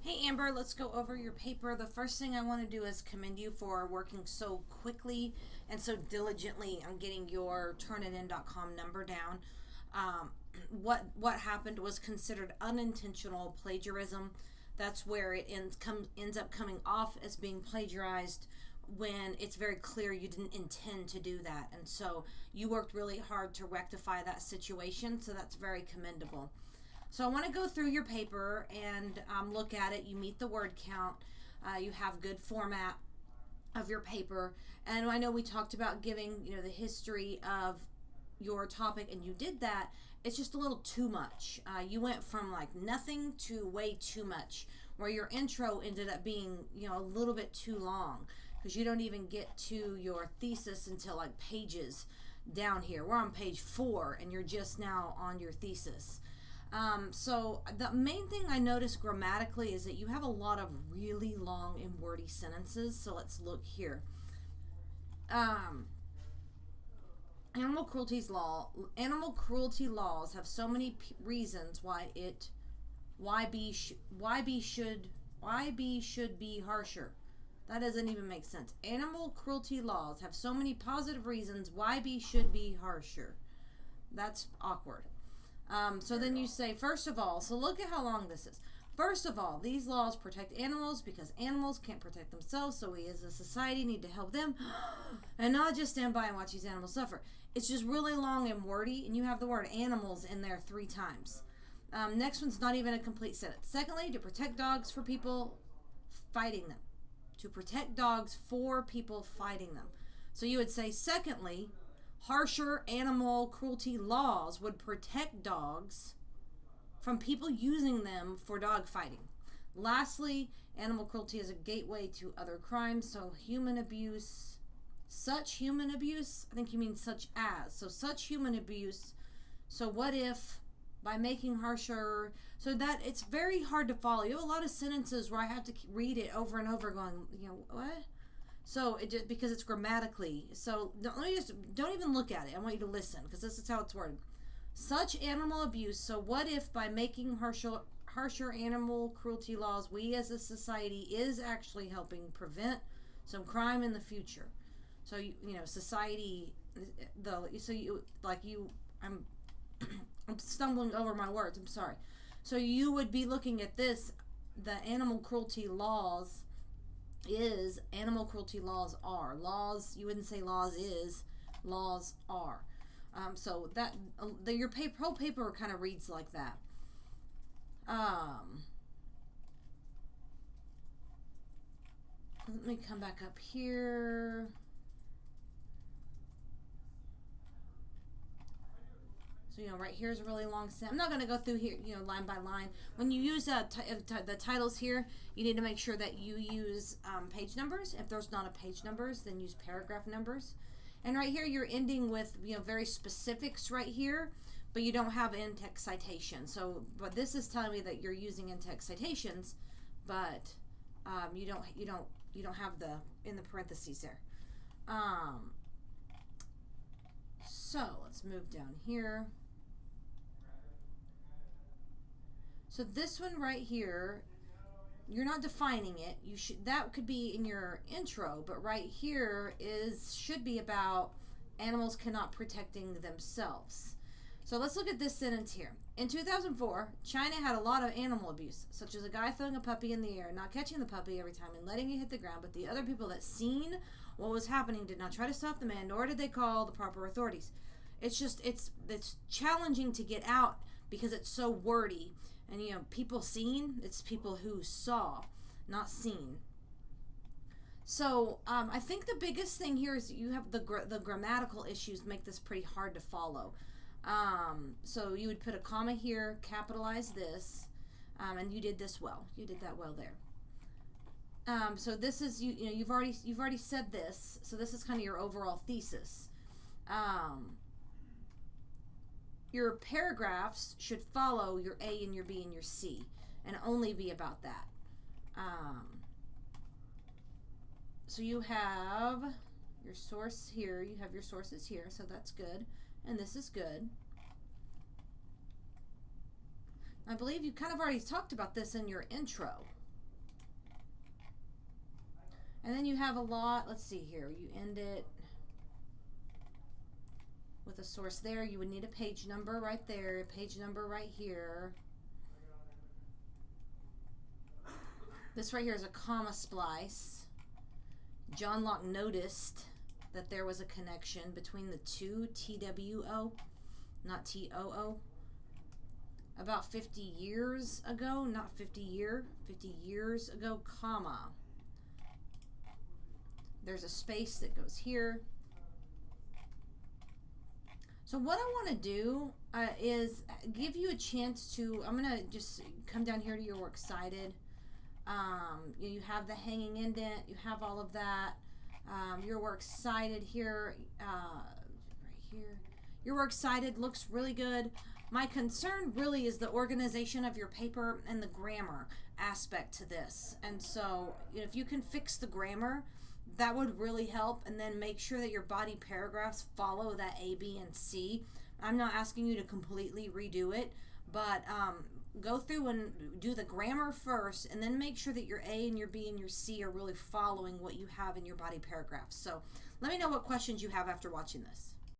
Hey Amber, let's go over your paper. The first thing I want to do is commend you for working so quickly and so diligently on getting your turnitin.com number down. Um, what happened was considered unintentional plagiarism. That's where it ends up coming off as being plagiarized when it's very clear you didn't intend to do that. And so you worked really hard to rectify that situation, so that's very commendable. So I want to go through your paper and look at it. You meet the word count. You have good format of your paper. And I know we talked about giving, the history of your topic, and you did that. It's just a little too much. You went from like nothing to way too much, where your intro ended up being, a little bit too long because you don't even get to your thesis until like pages down here. We're on page 4, and you're just now on your thesis. So the main thing I noticed grammatically is that you have a lot of really long and wordy sentences. So let's look here. Animal cruelty laws have so many reasons why B should be harsher. That doesn't even make sense. Animal cruelty laws have so many positive reasons why B should be harsher. That's awkward. So then you say, first of all, so look at how long this is. First of all, these laws protect animals because animals can't protect themselves, so we as a society need to help them and not just stand by and watch these animals suffer. It's just really long and wordy, and you have the word animals in there 3 times. Next one's not even a complete sentence. Secondly, to protect dogs for people fighting them. To protect dogs for people fighting them. So you would say, secondly, harsher animal cruelty laws would protect dogs from people using them for dog fighting. Lastly, animal cruelty is a gateway to other crimes, so such human abuse, I think you mean such as, so such human abuse. So what if by making harsher, so that it's very hard to follow. You have a lot of sentences where I have to read it over and over going, what? So it just because it's grammatically. So don't even look at it. I want you to listen because this is how it's worded. Such animal abuse. So what if by making harsher animal cruelty laws, we as a society is actually helping prevent some crime in the future? So society. I'm I'm stumbling over my words. I'm sorry. So you would be looking at this. The animal cruelty laws. Animal cruelty laws are laws. You wouldn't say laws is, laws are. So that your whole paper kind of reads like that. Let me come back up here. So, right here is a really long sentence. I'm not going to go through here, line by line. When you use the titles here, you need to make sure that you use page numbers. If there's not a page numbers, then use paragraph numbers. And right here, you're ending with, very specifics right here, but you don't have in-text citations. So, but this is telling me that you're using in-text citations, but you don't have the in the parentheses there. So let's move down here. So this one right here, you're not defining it. That could be in your intro, but right here should be about animals cannot protecting themselves. So let's look at this sentence here. In 2004, China had a lot of animal abuse, such as a guy throwing a puppy in the air, not catching the puppy every time and letting it hit the ground, but the other people that seen what was happening did not try to stop the man, nor did they call the proper authorities. It's challenging to get out because it's so wordy. And people seen, it's people who saw, not seen. So I think the biggest thing here is you have the grammatical issues make this pretty hard to follow. So you would put a comma here, capitalize this, and you did this well. You did that well there. So this is you've already said this. So this is kind of your overall thesis. Your paragraphs should follow your A and your B and your C and only be about that. So you have your source here. You have your sources here, so that's good. And this is good. I believe you kind of already talked about this in your intro. And then you have a lot, let's see here, you end it with a source there. You would need a page number right there, a page number right here. This right here is a comma splice. John Locke noticed that there was a connection between the two, TWO, not TOO, about 50 years ago, not 50 years ago, comma. There's a space that goes here. So what I want to do is give you a chance to, I'm going to just come down here to your works cited. You have the hanging indent, you have all of that. Your works cited here, right here. Your works cited looks really good. My concern really is the organization of your paper and the grammar aspect to this. And so if you can fix the grammar, that would really help. And then make sure that your body paragraphs follow that A, B, and C. I'm not asking you to completely redo it, but go through and do the grammar first, and then make sure that your A and your B and your C are really following what you have in your body paragraphs. So let me know what questions you have after watching this.